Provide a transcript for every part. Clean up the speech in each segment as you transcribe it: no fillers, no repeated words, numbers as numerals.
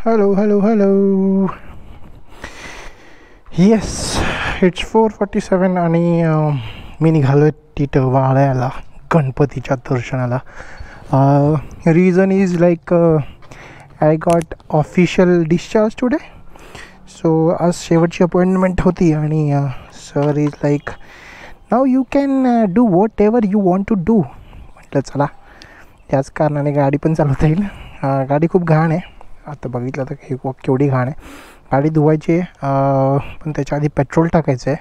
Hello, hello, hello. Yes, it's 4:47 आणि मी निघालो आहे टिटवाळ्याला गणपतीच्या दर्शनाला. Reason is like I got official discharge today. So आज शेवटची अपॉइंटमेंट होती आणि sir is like now you can do whatever you want to do. म्हटलं चला, त्याच कारणाने गाडी पण चालवता येईल. गाडी खूप घाण आहे, आता बघितलं तर हे केवढी घाण आहे. गाडी धुवायची आहे, पण त्याच्या आधी पेट्रोल टाकायचं आहे.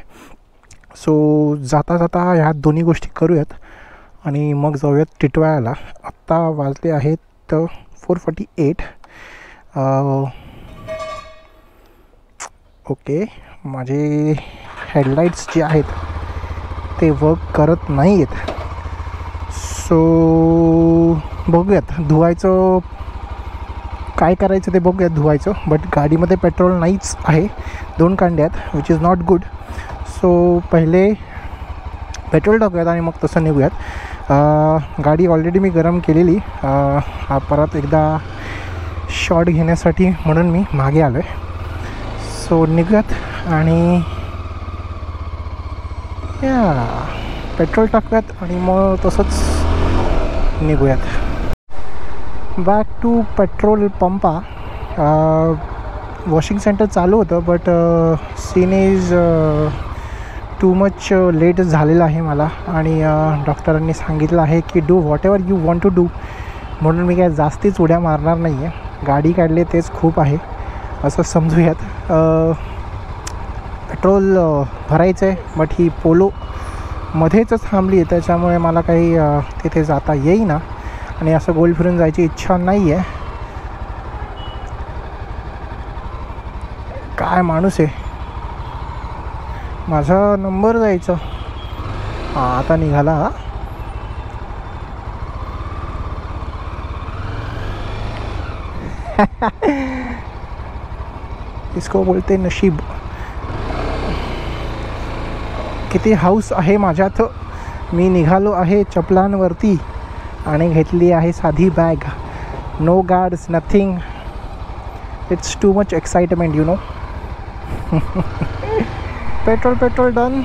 सो जाता जाता ह्या दोन्ही गोष्टी करूयात आणि मग जाऊयात टिटवाळ्याला. आत्ता वाजले आहेत 4:48. ओके, माझे हेडलाईट्स जे आहेत ते वर्क करत नाही आहेत. सो बघूयात धुवायचं, काय करायचं ते बघूयात धुवायचं. बट गाडीमध्ये पेट्रोल नाहीच आहे, 2 कांड्यात, which is not good. So पहिले पेट्रोल टाकूयात आणि मग तसं निघूयात. गाडी ऑलरेडी मी गरम केलेली, परत एकदा शॉट घेण्यासाठी म्हणून मी मागे आलो आहे. सो निघूयात आणि पेट्रोल टाकूयात आणि मग तसंच निघूयात. बॅक टू पेट्रोल पंपा. वॉशिंग सेंटर चालू होतं, but scene is too much late झालेलं आहे मला. आणि डॉक्टरांनी सांगितलं आहे की do whatever you want to do, म्हणून मी काय जास्तीच उड्या मारणार नाही आहे. गाडी काढली तेच खूप आहे असं समजूयात. पेट्रोल भरायचं आहे, बट ही पोलो मध्येच थांबली आहे, त्याच्यामुळे मला काही तिथे जाता येईना आणि असं गोल फिरून जायची इच्छा नाही आहे. काय माणूस आहे, माझा नंबर जायचं. आता निघाला. इसको बोलते नशीब. किती हाऊस आहे माझ्यात. मी निघालो आहे चपलांवरती आणि घेतली आहे साधी bag. No guards, nothing. It's too much excitement, you know. Petrol done.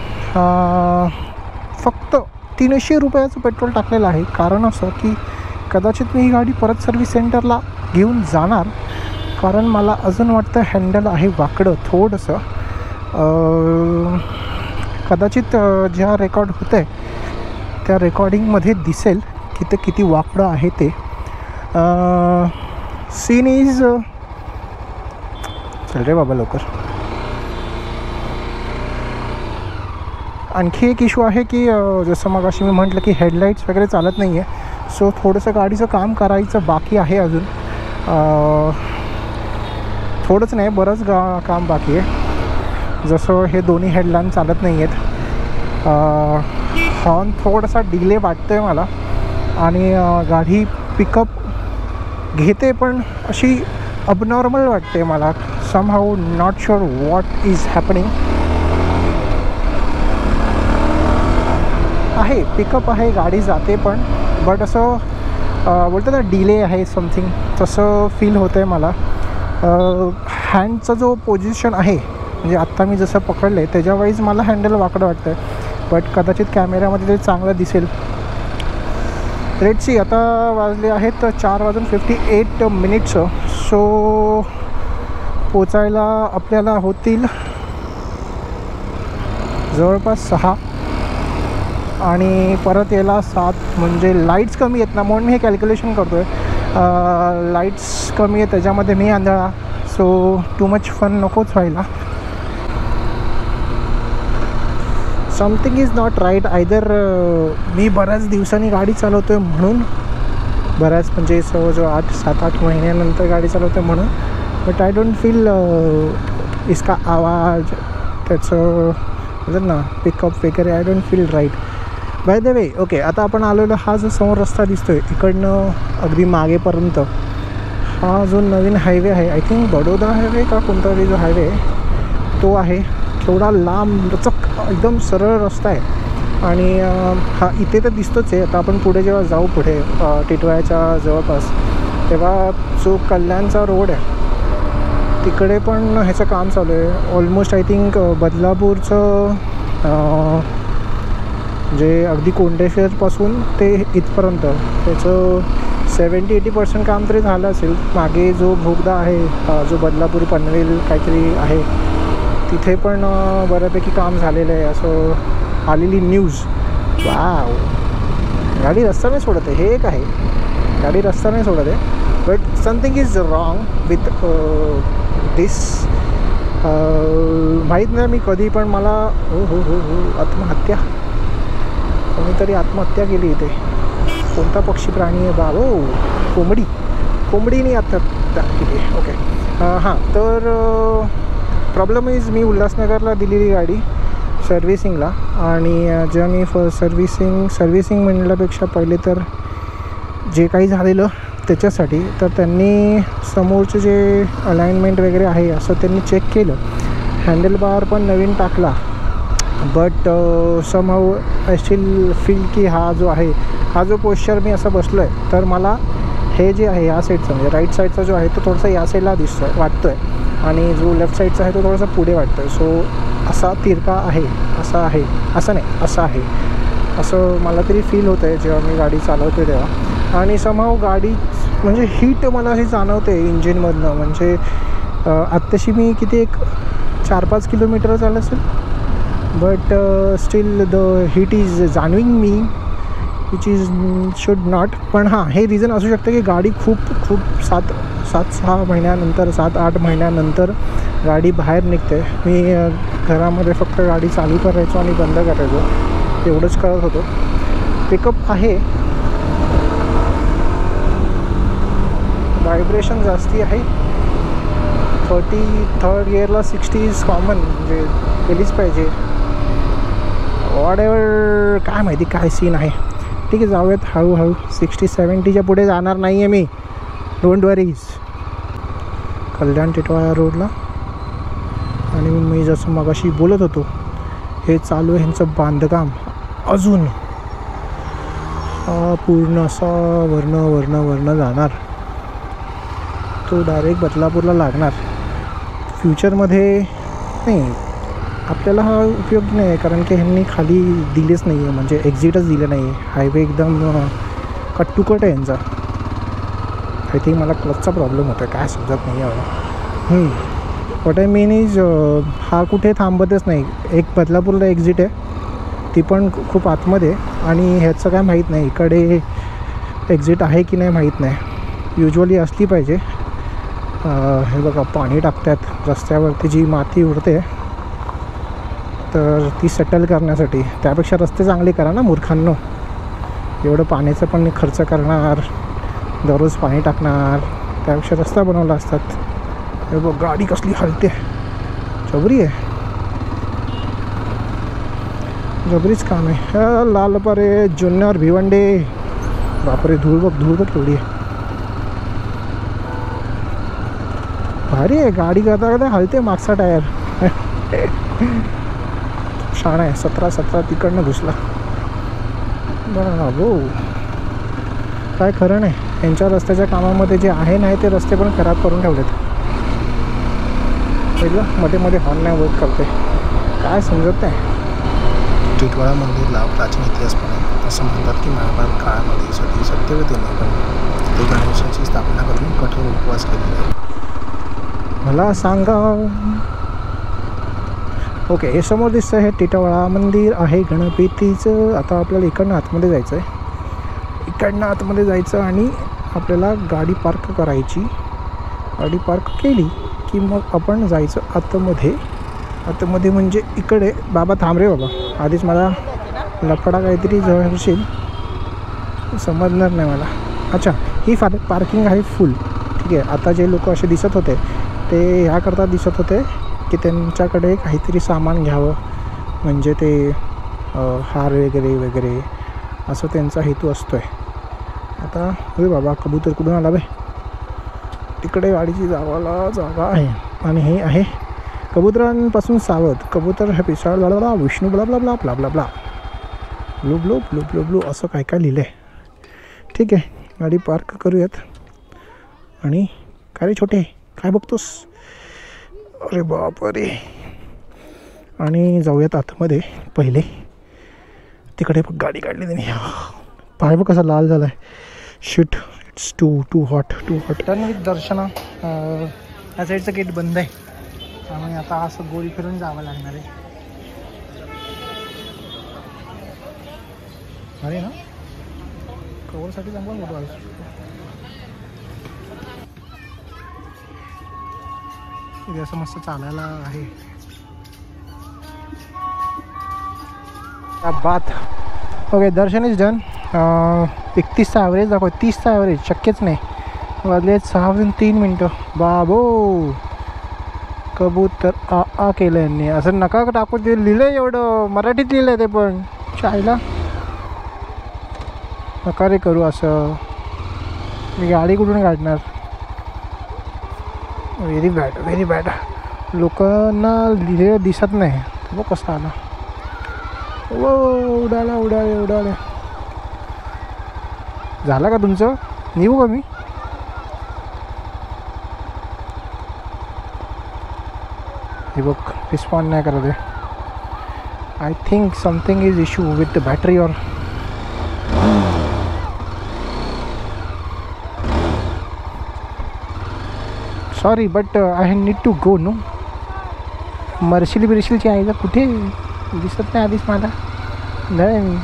फक्त 300 रुपयाचं पेट्रोल टाकलेलं आहे. कारण असं की कदाचित मी ही गाडी परत सर्व्हिस सेंटरला घेऊन जाणार, कारण मला अजून वाटतं हँडल आहे वाकडं थोडंसं. कदाचित ज्या रेकॉर्ड होतं आहे त्या रेकॉर्डिंगमध्ये दिसेल की ते किती वाकडं आहे ते. सीन इज चल रे बाबा लवकर. आणखी एक इश्यू आहे की जसं मग अशी मी म्हटलं की हेडलाईट्स वगैरे चालत नाही आहे. सो थोडंसं गाडीचं काम करायचं बाकी आहे अजून. थोडंच नाही, बरंच काम बाकी आहे. जसं हे दोन्ही हेडलॅम्प चालत नाही आहेत. हॉर्न थोडासा डिले वाटतो आहे मला आणि गाडी पिकअप घेते पण अशी अबनॉर्मल वाटते मला. Somehow not sure what is happening. आहे पिकअप आहे, गाडी जाते पण, बट असं बोलतं ना डिले आहे समथिंग, तसं फील होतं आहे मला. हँडचा जो पोझिशन आहे, म्हणजे आत्ता मी जसं पकडलं आहे त्याच्यावाईज मला हँडल वाकडं वाटतं आहे, बट कदाचित कॅमेऱ्यामध्ये ते चांगलं दिसेल. Let's see. आता वाजले आहेत 4:58. सो पोचायला आपल्याला होतील जवळपास 6 आणि परत यायला 7. म्हणजे लाईट्स कमी आहेत ना, म्हणून मी हे कॅल्क्युलेशन करतो आहे. लाईट्स कमी आहे त्याच्यामध्ये मी आंधळा. सो टू मच फन नकोच व्हायला. Something is not right either. मी बऱ्याच दिवसांनी गाडी चालवतो आहे म्हणून, बऱ्याच म्हणजे जवळजवळ 7-8 महिन्यानंतर गाडी चालवतो आहे म्हणून. बट आय डोंट फील इसका आवाज, त्याचं म्हणतात ना पिकअप वगैरे, I don't feel right. By the way, okay, आता आपण आलेलो, हा जो समोर रस्ता दिसतो आहे इकडनं अगदी मागेपर्यंत, हा जो नवीन हायवे आहे, आय थिंक बडोदा हायवे का कोणता तरी जो हायवे आहे तो आहे. केवढा लांब लचक एकदम सरळ रस्ता आहे. आणि हा इथे तर दिसतोच आहे. आता आपण पुढे जेव्हा जाऊ, पुढे टिटवाळ्याच्या जवळपास, तेव्हा जो कल्याणचा रोड आहे तिकडे पण ह्याचं काम चालू आहे ऑलमोस्ट. आय थिंक बदलापूरचं जे अगदी कोंडेश्वरपासून ते इथपर्यंत त्याचं 70-80% काम तरी झालं असेल. मागे जो भोगदा आहे जो बदलापूर पनवेल काहीतरी आहे तिथे पण बऱ्यापैकी काम झालेलं आहे असं आलेली न्यूज. वाव, गाडी रस्ता नाही सोडत आहे, हे एक आहे, गाडी रस्ता नाही सोडत आहे. But something is wrong with this. माहीत नाही मी कधी, पण मला हो हो हो हो आत्महत्या, कोणीतरी आत्महत्या केली इथे. कोणता पक्षी प्राणी आहे बाबो? कोंबडीने आत्महत्या केली आहे. ओके हां, तर प्रॉब्लेम इज मी उल्हासनगरला दिलेली गाडी सर्व्हिसिंगला, आणि जेव्हा मी सर्व्हिसिंग म्हणण्यापेक्षा पहिले तर जे काही झालेलं त्याच्यासाठी, तर त्यांनी समोरचं जे अलाइनमेंट वगैरे आहे असं त्यांनी चेक केलं. हँडल बार पण नवीन टाकला. But somehow I still feel की हा जो पोश्चर मी असं बसलो आहे, तर मला हे जे आहे या साईडचा म्हणजे राईट साईडचा जो आहे तो थोडासा या साईडला वाटतो आहे, आणि जो लेफ्ट साईडचा आहे तो थोडासा पुढे वाटतो आहे. सो असा तिरका आहे, असा आहे, असं नाही, असं आहे, असं मला तरी फील होतं आहे जेव्हा मी गाडी चालवते तेव्हा. आणि समहाऊ गाडी म्हणजे हीट मला अशी जाणवते इंजिनमधनं. म्हणजे आत्ताशी मी किती एक 4-5 किलोमीटर चाललं असेल, but still the heat is जाणविंग मी, विच इज शुड नॉट. पण हां, हे रिझन असू शकतं की गाडी खूप 7-6 महिन्यानंतर 7-8 महिन्यानंतर गाडी बाहेर निघते. मी घरामध्ये फक्त गाडी चालू करायचो आणि बंद करायचो, एवढंच करत होतो. पिकअप आहे, व्हायब्रेशन जास्ती आहे. 33rd गिअरला 60 इज कॉमन, म्हणजे केलीच पाहिजे. वॉट एव्हर, काय माहिती काय सीन आहे. ठीक आहे, जाऊयात हळूहळू. 60-70च्या पुढे जाणार नाही आहे मी, डोंट वरीज. कल्याण टिटवाळा रोडला, आणि मी जसं मगाशी बोलत होतो हे चालू आहे ह्यांचं बांधकाम अजून पूर्ण असा वर्ण जाणार, तो डायरेक्ट बदलापूरला लागणार. फ्युचरमध्ये नाही, आपल्याला हा उपयोग नाही आहे, कारण की ह्यांनी खाली दिलेच नाही आहे, म्हणजे एक्झिटच दिलं नाही आहे. हायवे एकदम कट टू कट आहे यांचा. आय थिंक मला क्लचचा प्रॉब्लेम होता आहे, काय समजत नाही आहे मला. वॉट आय मीन इज हा कुठे थांबतच नाही. एक बदलापूरला एक्झिट आहे, ती पण खूप आतमध्ये, आणि ह्याचं काय माहीत नाही इकडे एक्झिट आहे की नाही माहीत नाही. युजली असली पाहिजे. हे बघा, पाणी टाकतात रस्त्यावरती, जी माती उडते तर ती सेटल करण्यासाठी. त्यापेक्षा रस्ते चांगले करा ना मूर्खांनो. एवढं पाण्याचं पण खर्च करणार, दररोज पाणी टाकणार, त्यापेक्षा रस्ता बनवला असतात. हे बघ, गाडी कसली हलते, जबरी आहे, जबरीच काम आहे. लालपरे जुन्नर भिवंडे, बापरे, धूळ बघ केवढी आहे. भारी आहे, गाडी करता हलते मागचा टायर. शाणा आहे. 17 तिकडनं घुसला. हो, काय खरं नाही. यांच्या रस्त्याच्या कामामध्ये जे आहे नाही ते रस्ते पण खराब करून ठेवलेत. पहिलं मध्ये हॉर्न नाही वर्क करते, काय समजत नाही. टिटवाळा मंदिरला प्राचीन इतिहास पण आहे. असं म्हणतात की महाभारत काळामध्ये सत्यवतीने ते गणेशाची स्थापना करून कठोर उपवास केलेला आहे. मला सांगा. ओके, हे समोर दिसतं हे टिटवाळा मंदिर आहे गणपतीचं. आता आपल्याला इकडनं आतमध्ये जायचं आहे, आणि आपल्याला गाडी पार्क करायची. गाडी पार्क केली की मग आपण जायचं आतमध्ये म्हणजे इकडे. बाबा थांब रे बाबा, आधीच मला लफडा काहीतरी जवळ होशील, समजणार नाही मला. अच्छा, ही पार्किंग आहे फुल. ठीक आहे. आता जे लोक असे दिसत होते ते ह्याकरता दिसत होते की त्यांच्याकडे काहीतरी सामान घ्यावं, म्हणजे ते हार वगैरे असं त्यांचा हेतू असतो आहे. आता होय बाबा, कबूतर कुठून आला बे? तिकडे गाडीची जागा आहे, आणि हे आहे कबुतरांपासून सावध. कबूतर हे पिसाळ बळा Vishnu blah blah blah blah blah blah blue blue blue blue blue असं काय लिहिलं आहे. ठीक आहे, गाडी पार्क करूयात. आणि काय रे छोटे, काय बघतोस? अरे बापरे. आणि जाऊयात आतमध्ये पहिले. तिकडे बघ गाडी काढली त्यांनी. पाय बघ कसा लाल झाला आहे. Shit, it's too hot. Turn with Darshana. या साईडचं गेट बंद आहे त्यामुळे आता असं गोल फिरून जावं लागणार आहे. अरे ना कवरसाठी चांगला मोठा आहे. इथे असं मस्त चालायला आहे. बात. Okay, darshan is done. 31चा ॲव्हरेज दाखव. 30चा ॲव्हरेज शक्यच नाही. वाजले 6:03. बाबो कबूतर आ केलं यांनी. असं नका टाकू. ते लिहिलं आहे एवढं मराठीत लिहिलं आहे ते पण. शाळेला नका रे करू असं. मी गाडी कुठून काढणार. Very bad. लोकांना लिहिलेलं दिसत नाही. बघ कसं आला. उडाले. झालं का तुमचं. निघू का मी. हे बघ रिस्पॉन्ड नाही करत आहे. I think something is issue with the battery or. Sorry but I need to go. No मर्शिलची आईला कुठे दिसत नाही आधीच मला. नाही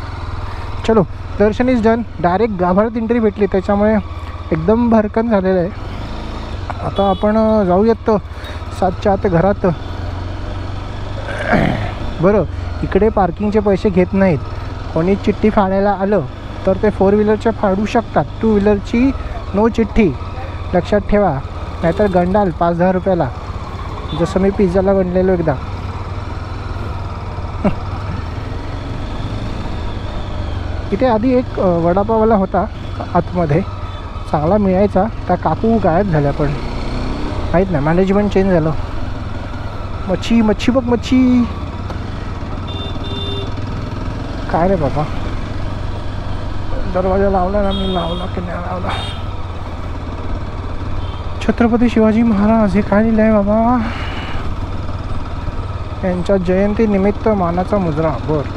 चलो. Darshan is done. डायरेक्ट गाभाऱ्यात एंट्री भेटली त्याच्यामुळे एकदम भरकन झालेलं आहे. आता आपण जाऊयात 7च्या आत घरात. बरं, इकडे पार्किंगचे पैसे घेत नाहीत. कोणी चिठ्ठी फाडायला आलं तर ते 4 व्हीलरच्या फाडू शकतात. 2 व्हीलरची नो चिठ्ठी. लक्षात ठेवा. नाहीतर गंडाल 5-10 रुपयाला. जसं मी पिझ्झाला गंडलेलो एकदा. इथे आधी एक वडापाववाला होता आतमध्ये. चांगला मिळायचा. त्या काकू गायब झाल्या पण माहीत नाही. मॅनेजमेंट चेंज झालं. मच्छी बघ मच्छी. काय रे बाबा. दरवाजा लावला ना मी. लावला की नाही लावला. छत्रपती शिवाजी महाराज. हे काय लिहिलं आहे बाबा. यांच्या जयंती निमित्त मानाचा मुजरा. बरं.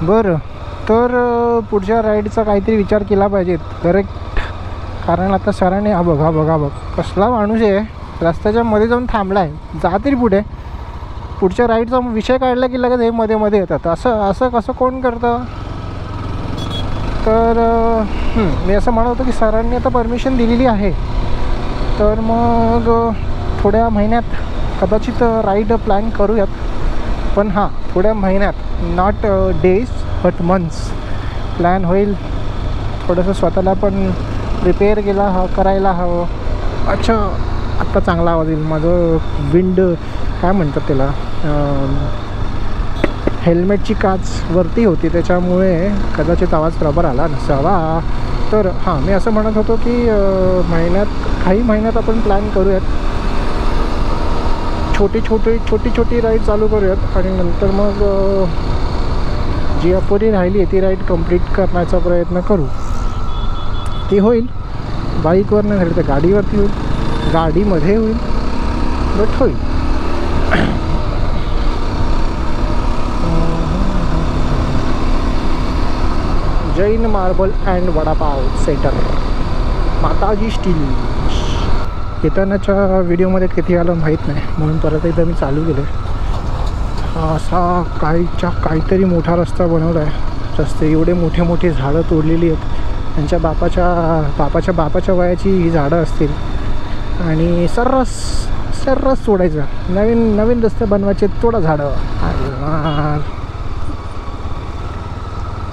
बरं, तर पुढच्या राईडचा काहीतरी विचार केला पाहिजे. करेक्ट. कारण आता सरांनी हा बघ कसला माणूस आहे. रस्त्याच्या मध्ये जाऊन थांबला आहे. जा तरी पुढे. पुढच्या राईडचा विषय काढला की लगेच हे मध्ये येतात. असं कसं कोण करतं. तर मी असं म्हणत होतो की सरांनी आता परमिशन दिलेली आहे. तर मग थोड्या महिन्यात कदाचित राईड प्लॅन करूयात. पण हां, थोड्या महिन्यात. Not days but months plan होईल. थोडंसं स्वतःला पण प्रिपेअर करायला हवं. अच्छा, आत्ता चांगला आवाज येईल. माझं विंड काय म्हणतात त्याला, हेल्मेटची काच वरती होती त्याच्यामुळे कदाचित आवाज बरोबर आला नसावा. तर हां, मी असं म्हणत होतो की काही महिन्यात आपण प्लॅन करूयात. छोटी राईड चालू करूयात. आणि नंतर मग जी अपुरी राहिली आहे ती राईड कंप्लीट करण्याचा प्रयत्न करू. ती होईल बाईकवर नाही झाली तर गाडीवरती होईल. गाडीमध्ये होईल बट होईल. Jain marble and vada pav centre, माताजी स्टील. येतानाच्या व्हिडिओमध्ये किती आलं माहीत नाही म्हणून परत एकदा मी चालू केलं. असा काहीतरी मोठा रस्ता बनवला आहे. रस्ते एवढे मोठे झाडं तोडलेली आहेत. त्यांच्या बापाच्या वयाची ही झाडं असतील. आणि सर्रास तोडायचं. नवीन रस्ते बनवायचे. तोडा झाडं.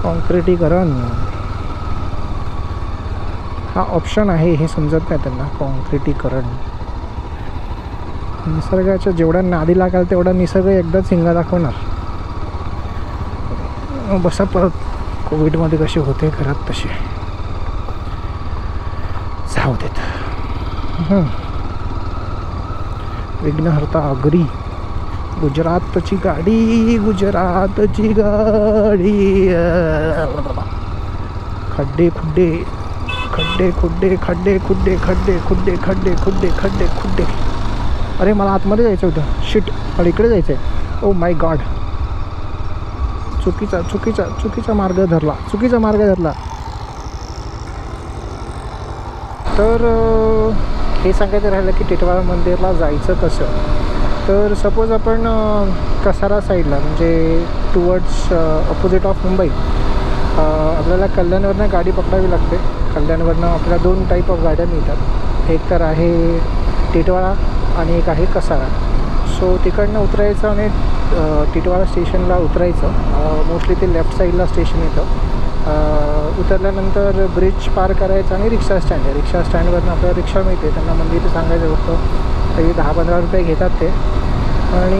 कॉन्क्रिटीकरण हा ऑप्शन आहे हे समजत नाही त्यांना. कॉन्क्रिटीकरण. निसर्गाच्या जेवढ्या नादी लागाल तेवढा निसर्ग एकदाच हिंगा दाखवणार. बसा परत कोविडमध्ये कसे होते घरात तसे जाऊ देत. विघ्नहर्ता अग्री. गुजरातची गाडी, गुजरातची गाडी. खड्डे खुड्डे खड्डे खुड्डे खड्डे खुड्डे खड्डे खुड्डे खड्डे खुड्डे खड्डे खुड्डे. अरे मला आतमध्ये जायचं होतं. शिट, मला इकडे जायचं आहे. ओ माय गॉड, चुकीचा मार्ग धरला. तर हे सांगायचं राहिलं की टिटवाळा मंदिरला जायचं कसं. तर सपोज आपण कसारा साईडला म्हणजे टुवर्ड्स अपोजिट ऑफ मुंबई आपल्याला कल्याणवरनं गाडी पकडावी लागते. कल्याणवरनं आपल्याला 2 टाईप ऑफ गाड्या मिळतात. एक तर आहे टिटवाळा आणि एक आहे कसारा. सो तिकडनं उतरायचं आणि टिटवाळा स्टेशनला उतरायचं. मोस्टली ते लेफ्ट साईडला स्टेशन येतं. उतरल्यानंतर ब्रिज पार करायचं आणि रिक्षा स्टँड आहे. रिक्षा स्टँडवरनं आपल्याला रिक्षा मिळते. त्यांना मंदिर सांगायचं फक्त तरी 10-15 रुपये घेतात ते. आणि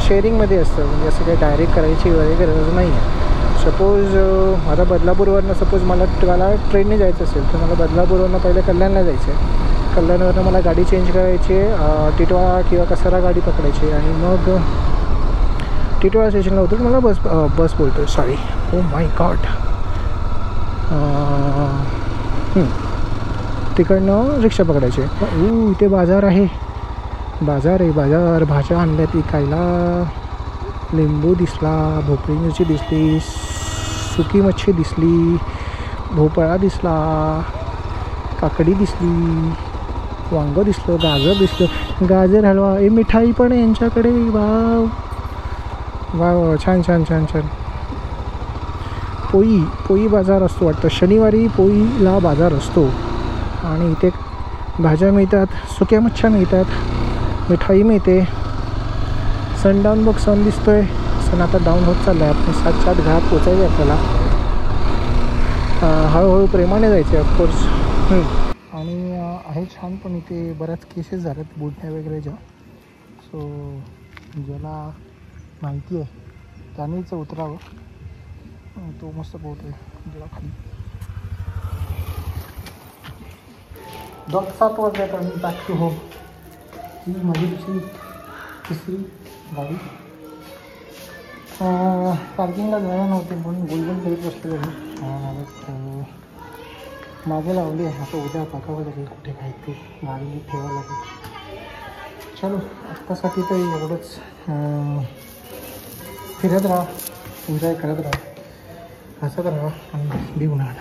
शेअरिंगमध्ये असतं, म्हणजे असं काही डायरेक्ट करायची वगैरे गरज नाही आहे. सपोज आता बदलापूरवरनं सपोज मला ट्रेनने जायचं असेल तर मला बदलापूरवरनं पहिले कल्याणला जायचं आहे. कल्याणवरनं मला गाडी चेंज करायची आहे. टिटवाळा किंवा कसारा गाडी पकडायची आणि मग टिटवाळा स्टेशनला उतरून मला बस बोलतो आहे. Sorry, oh my God. तिकडनं रिक्षा पकडायची. इथे बाजार आहे. बाजार भाज्या आणल्यात विकायला. लिंबू दिसला, भोपळी मिरची दिसली, सुकी मच्छी दिसली, भोपळा दिसला, काकडी दिसली, वांगं दिसलं, गाजर दिसलं, गाजर हलवा. मिठाई पण आहे यांच्याकडे. वाव वाव, छान. पोई बाजार असतो वाटतं. शनिवारी पोईला बाजार असतो. आणि इथे भाज्या मिळतात, सुक्या मच्छ्या मिळतात, मिठाई मिळते. सनडाऊन बघ, सन दिसतोय. सन आता डाऊन होत चालला आहे. आपण 7च्या आत घरात पोचायचं आहे आपल्याला. हळूहळू प्रेमाने जायचं आहे ऑफकोर्स. आणि आहे छान, पण इथे बऱ्याच केसेस झाल्यात बुडण्या वगैरेच्या. सो ज्याला माहिती आहे त्यानेच उतरावं. तो मस्त पोहतोय ज्याला खाली. 7 वाजल्यात आणि बॅक टू होम. ही माझी तिसरी गाडी. पार्किंगला जायला नव्हते पण गोलगोल करत बसले. मागे लावली आहे. आता उद्या बघावं लागेल कुठे काय ते गाडी ठेवावं लागेल. चलो, आत्तासाठी तर एवढंच. फिरत राहा, एन्जॉय करत राहा, हसत राहा आणि बी उन्हाळा.